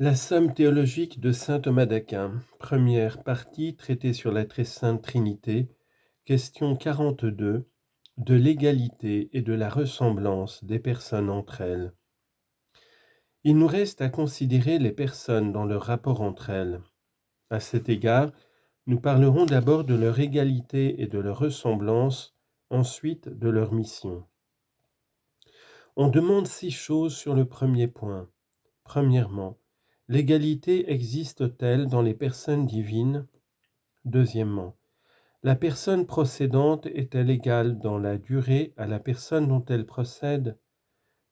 La somme théologique de saint Thomas d'Aquin, première partie, traité sur la très sainte Trinité, question 42, de l'égalité et de la ressemblance des personnes entre elles. Il nous reste à considérer les personnes dans leur rapport entre elles. À cet égard, nous parlerons d'abord de leur égalité et de leur ressemblance, ensuite de leur mission. On demande 6 choses sur le premier point. Premièrement, l'égalité existe-t-elle dans les personnes divines? Deuxièmement, la personne procédante est-elle égale dans la durée à la personne dont elle procède?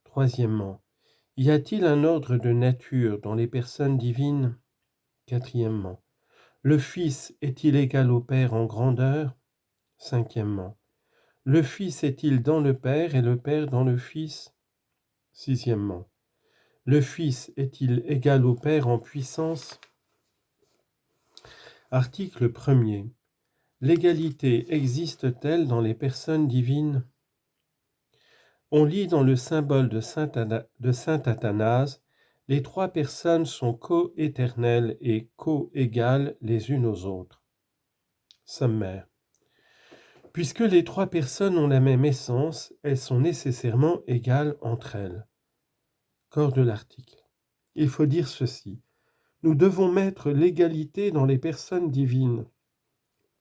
Troisièmement, y a-t-il un ordre de nature dans les personnes divines? Quatrièmement, le Fils est-il égal au Père en grandeur? Cinquièmement, le Fils est-il dans le Père et le Père dans le Fils? Sixièmement, le Fils est-il égal au Père en puissance? Article 1er. L'égalité existe-t-elle dans les personnes divines? On lit dans le symbole de saint Athanase, les trois personnes sont co-éternelles et co-égales les unes aux autres. Sommaire. Puisque les trois personnes ont la même essence, elles sont nécessairement égales entre elles. Corps de l'article. Il faut dire ceci. Nous devons mettre l'égalité dans les personnes divines.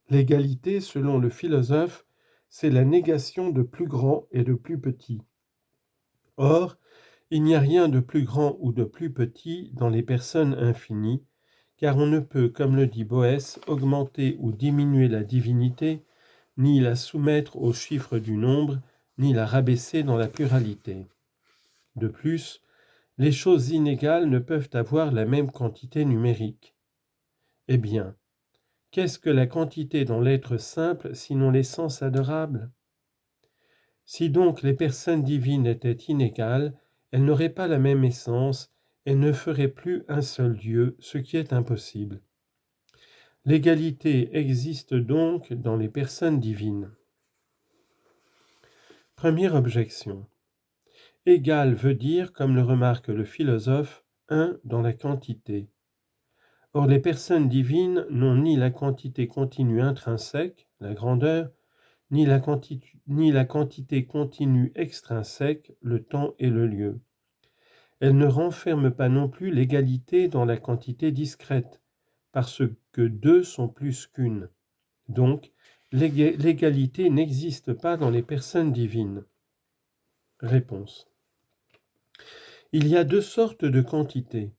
L'égalité, selon le philosophe, c'est la négation de plus grand et de plus petit. Or, il n'y a rien de plus grand ou de plus petit dans les personnes infinies, car on ne peut, comme le dit Boès, augmenter ou diminuer la divinité, ni la soumettre au chiffre du nombre, ni la rabaisser dans la pluralité. De plus, les choses inégales ne peuvent avoir la même quantité numérique. Eh bien, qu'est-ce que la quantité dans l'être simple, sinon l'essence adorable? Si donc les personnes divines étaient inégales, elles n'auraient pas la même essence, elles ne feraient plus un seul Dieu, ce qui est impossible. L'égalité existe donc dans les personnes divines. Première objection. Égal veut dire, comme le remarque le philosophe, un dans la quantité. Or les personnes divines n'ont ni la quantité continue intrinsèque, la grandeur, ni la quantité continue extrinsèque, le temps et le lieu. Elles ne renferment pas non plus l'égalité dans la quantité discrète, parce que deux sont plus qu'une. Donc, l'égalité n'existe pas dans les personnes divines. Réponse. Il y a deux sortes de quantités.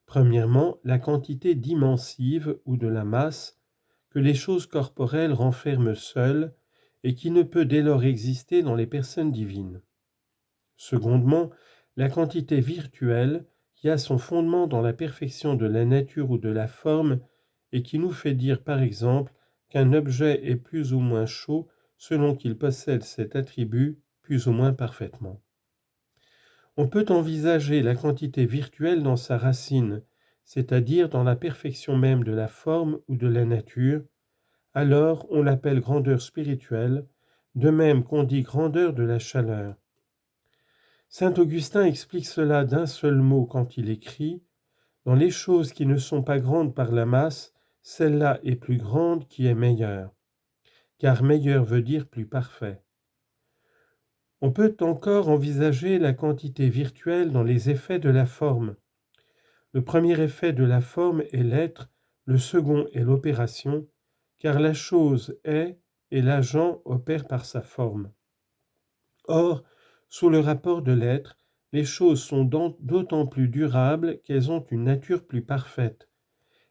Premièrement, la quantité dimensive ou de la masse que les choses corporelles renferment seules et qui ne peut dès lors exister dans les personnes divines. Secondement, la quantité virtuelle qui a son fondement dans la perfection de la nature ou de la forme et qui nous fait dire par exemple qu'un objet est plus ou moins chaud selon qu'il possède cet attribut plus ou moins parfaitement. On peut envisager la quantité virtuelle dans sa racine, c'est-à-dire dans la perfection même de la forme ou de la nature, alors on l'appelle grandeur spirituelle, de même qu'on dit grandeur de la chaleur. Saint Augustin explique cela d'un seul mot quand il écrit « Dans les choses qui ne sont pas grandes par la masse, celle-là est plus grande qui est meilleure. » Car meilleur veut dire plus parfait. On peut encore envisager la quantité virtuelle dans les effets de la forme. Le premier effet de la forme est l'être, le second est l'opération, car la chose est et l'agent opère par sa forme. Or, sous le rapport de l'être, les choses sont d'autant plus durables qu'elles ont une nature plus parfaite,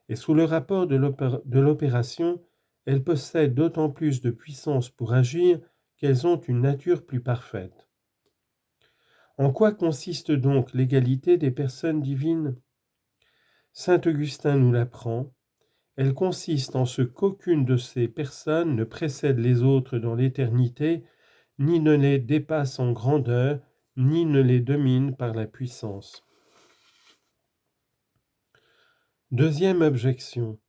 et sous le rapport de l'opération, elles possèdent d'autant plus de puissance pour agir qu'elles ont une nature plus parfaite. En quoi consiste donc l'égalité des personnes divines? Saint Augustin nous l'apprend. Elle consiste en ce qu'aucune de ces personnes ne précède les autres dans l'éternité, ni ne les dépasse en grandeur, ni ne les domine par la puissance. Deuxième objection.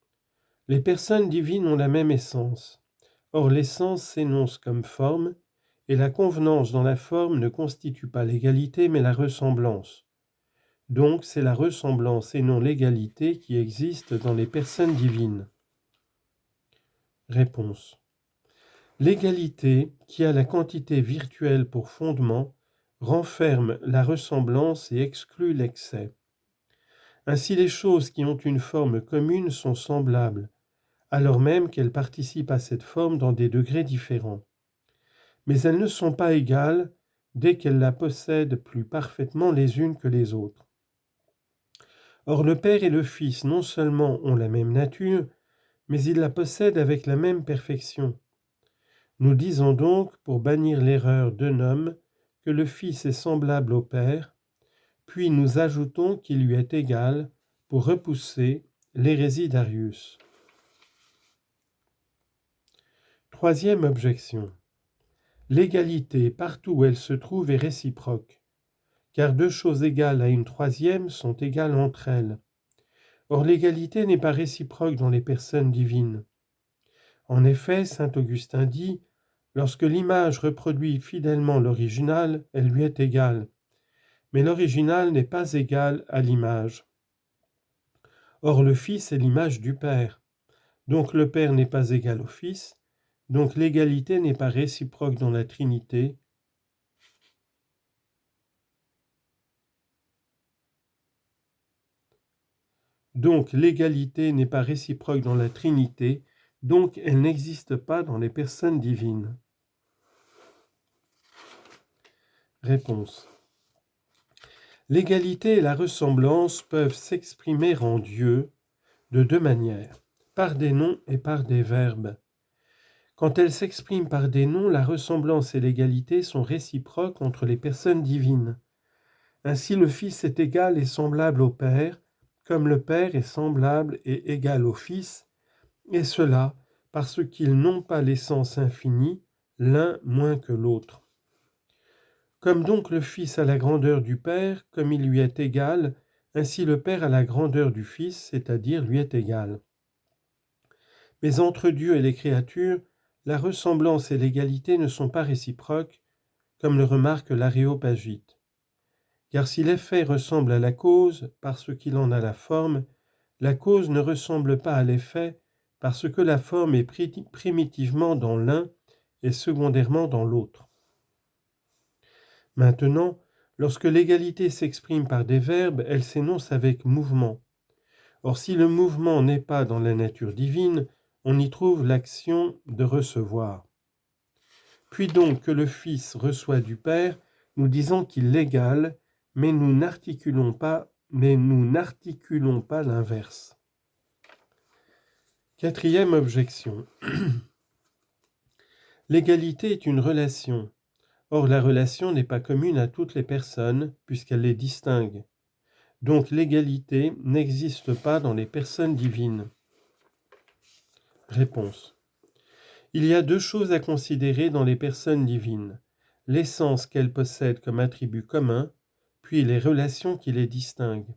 Les personnes divines ont la même essence. Or l'essence s'énonce comme forme, et la convenance dans la forme ne constitue pas l'égalité mais la ressemblance. Donc c'est la ressemblance et non l'égalité qui existe dans les personnes divines. Réponse. L'égalité, qui a la quantité virtuelle pour fondement, renferme la ressemblance et exclut l'excès. Ainsi les choses qui ont une forme commune sont semblables, alors même qu'elles participent à cette forme dans des degrés différents. Mais elles ne sont pas égales dès qu'elles la possèdent plus parfaitement les unes que les autres. Or le Père et le Fils non seulement ont la même nature, mais ils la possèdent avec la même perfection. Nous disons donc, pour bannir l'erreur d'un homme, que le Fils est semblable au Père, puis nous ajoutons qu'il lui est égal pour repousser l'hérésie d'Arius. Troisième objection. L'égalité, partout où elle se trouve, est réciproque, car deux choses égales à une troisième sont égales entre elles. Or l'égalité n'est pas réciproque dans les personnes divines. En effet, saint Augustin dit, lorsque l'image reproduit fidèlement l'original, elle lui est égale, mais l'original n'est pas égal à l'image. Or le Fils est l'image du Père, donc le Père n'est pas égal au Fils, donc l'égalité n'est pas réciproque dans la Trinité. Donc l'égalité n'est pas réciproque dans la Trinité, donc elle n'existe pas dans les personnes divines. Réponse. L'égalité et la ressemblance peuvent s'exprimer en Dieu de deux manières, par des noms et par des verbes. Quand elles s'expriment par des noms, la ressemblance et l'égalité sont réciproques entre les personnes divines. Ainsi le Fils est égal et semblable au Père, comme le Père est semblable et égal au Fils, et cela parce qu'ils n'ont pas l'essence infinie, l'un moins que l'autre. Comme donc le Fils a la grandeur du Père, comme il lui est égal, ainsi le Père a la grandeur du Fils, c'est-à-dire lui est égal. Mais entre Dieu et les créatures, la ressemblance et l'égalité ne sont pas réciproques, comme le remarque l'Aréopagite. Car si l'effet ressemble à la cause parce qu'il en a la forme, la cause ne ressemble pas à l'effet parce que la forme est primitivement dans l'un et secondairement dans l'autre. Maintenant, lorsque l'égalité s'exprime par des verbes, elle s'énonce avec mouvement. Or, si le mouvement n'est pas dans la nature divine, on y trouve l'action de recevoir. Puis donc que le Fils reçoit du Père, nous disons qu'il l'égale, mais nous n'articulons pas l'inverse. Quatrième objection. L'égalité est une relation. Or, la relation n'est pas commune à toutes les personnes, puisqu'elle les distingue. Donc l'égalité n'existe pas dans les personnes divines. Réponse. Il y a deux choses à considérer dans les personnes divines, l'essence qu'elles possèdent comme attribut commun, puis les relations qui les distinguent.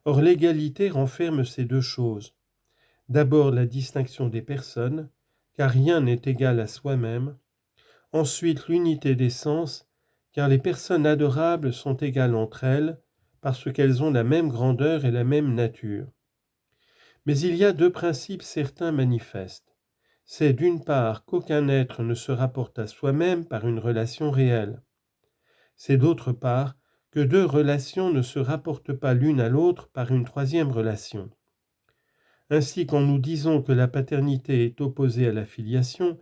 Or l'égalité renferme ces deux choses. D'abord la distinction des personnes, car rien n'est égal à soi-même. Ensuite l'unité d'essence, car les personnes adorables sont égales entre elles, parce qu'elles ont la même grandeur et la même nature. Mais il y a deux principes certains manifestes. C'est d'une part qu'aucun être ne se rapporte à soi-même par une relation réelle. C'est d'autre part que deux relations ne se rapportent pas l'une à l'autre par une troisième relation. Ainsi, quand nous disons que la paternité est opposée à la filiation,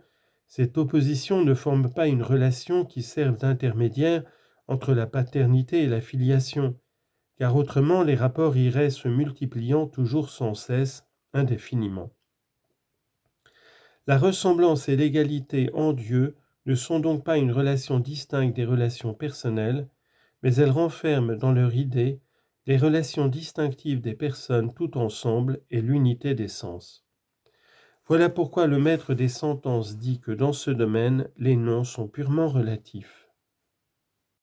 cette opposition ne forme pas une relation qui serve d'intermédiaire entre la paternité et la filiation, car autrement les rapports iraient se multipliant toujours sans cesse, indéfiniment. La ressemblance et l'égalité en Dieu ne sont donc pas une relation distincte des relations personnelles, mais elles renferment dans leur idée les relations distinctives des personnes tout ensemble et l'unité des sens. Voilà pourquoi le maître des sentences dit que dans ce domaine, les noms sont purement relatifs.